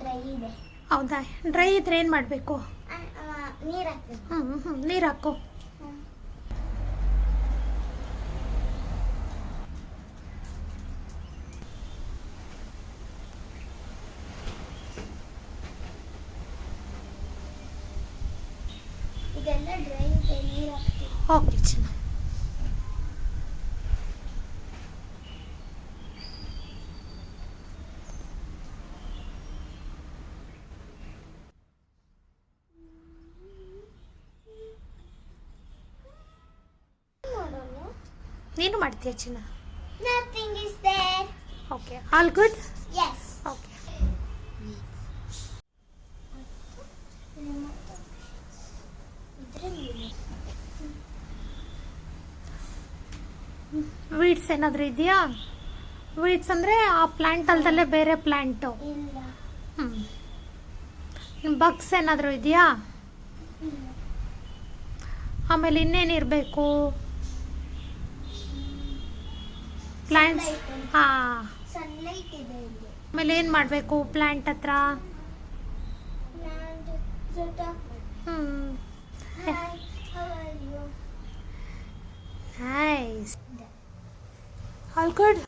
Dry ಇದೆ. ಹೌದಾ? Dry ಇದ್ರೆ ಏನು ಮಾಡಬೇಕು? ನೀರು ಹಾಕ್ಬೇಕು. ನೀರು ಹಾಕು. ಇದೆಲ್ಲ ಡ್ರೈ ಇದೆ, ನೀರು ಹಾಕ್ತೀವಿ. ಓಕೆ ಚಿನ್ನ. ನೀನು ಮಾಡ್ತೀಯ ಚಿನ್ನ? Nothing is there. Okay, all good? Yes. Okay. Weeds ಏನಾದರೂ ಇದೆಯಾ? ವೀಡ್ಸ್ ಅಂದರೆ ಆ ಪ್ಲ್ಯಾಂಟ್ ಅಲ್ದಲ್ಲೇ ಬೇರೆ ಪ್ಲ್ಯಾಂಟು. ಇಲ್ಲ. ಬಗ್ಸ್ ಏನಾದರೂ ಇದೆಯಾ? ಆಮೇಲೆ ಇನ್ನೇನಿರಬೇಕು? ಪ್ಲ್ಯಾಂಟ್ಸ್. ಹಾಂ, ಸನ್ಲೈಟ್ ಇದೆ ಇಲ್ಲಿ. ಆಮೇಲೆ ಏನು ಮಾಡಬೇಕು ಪ್ಲ್ಯಾಂಟ್ ಹತ್ರ? Hi, how are you? Nice. All good?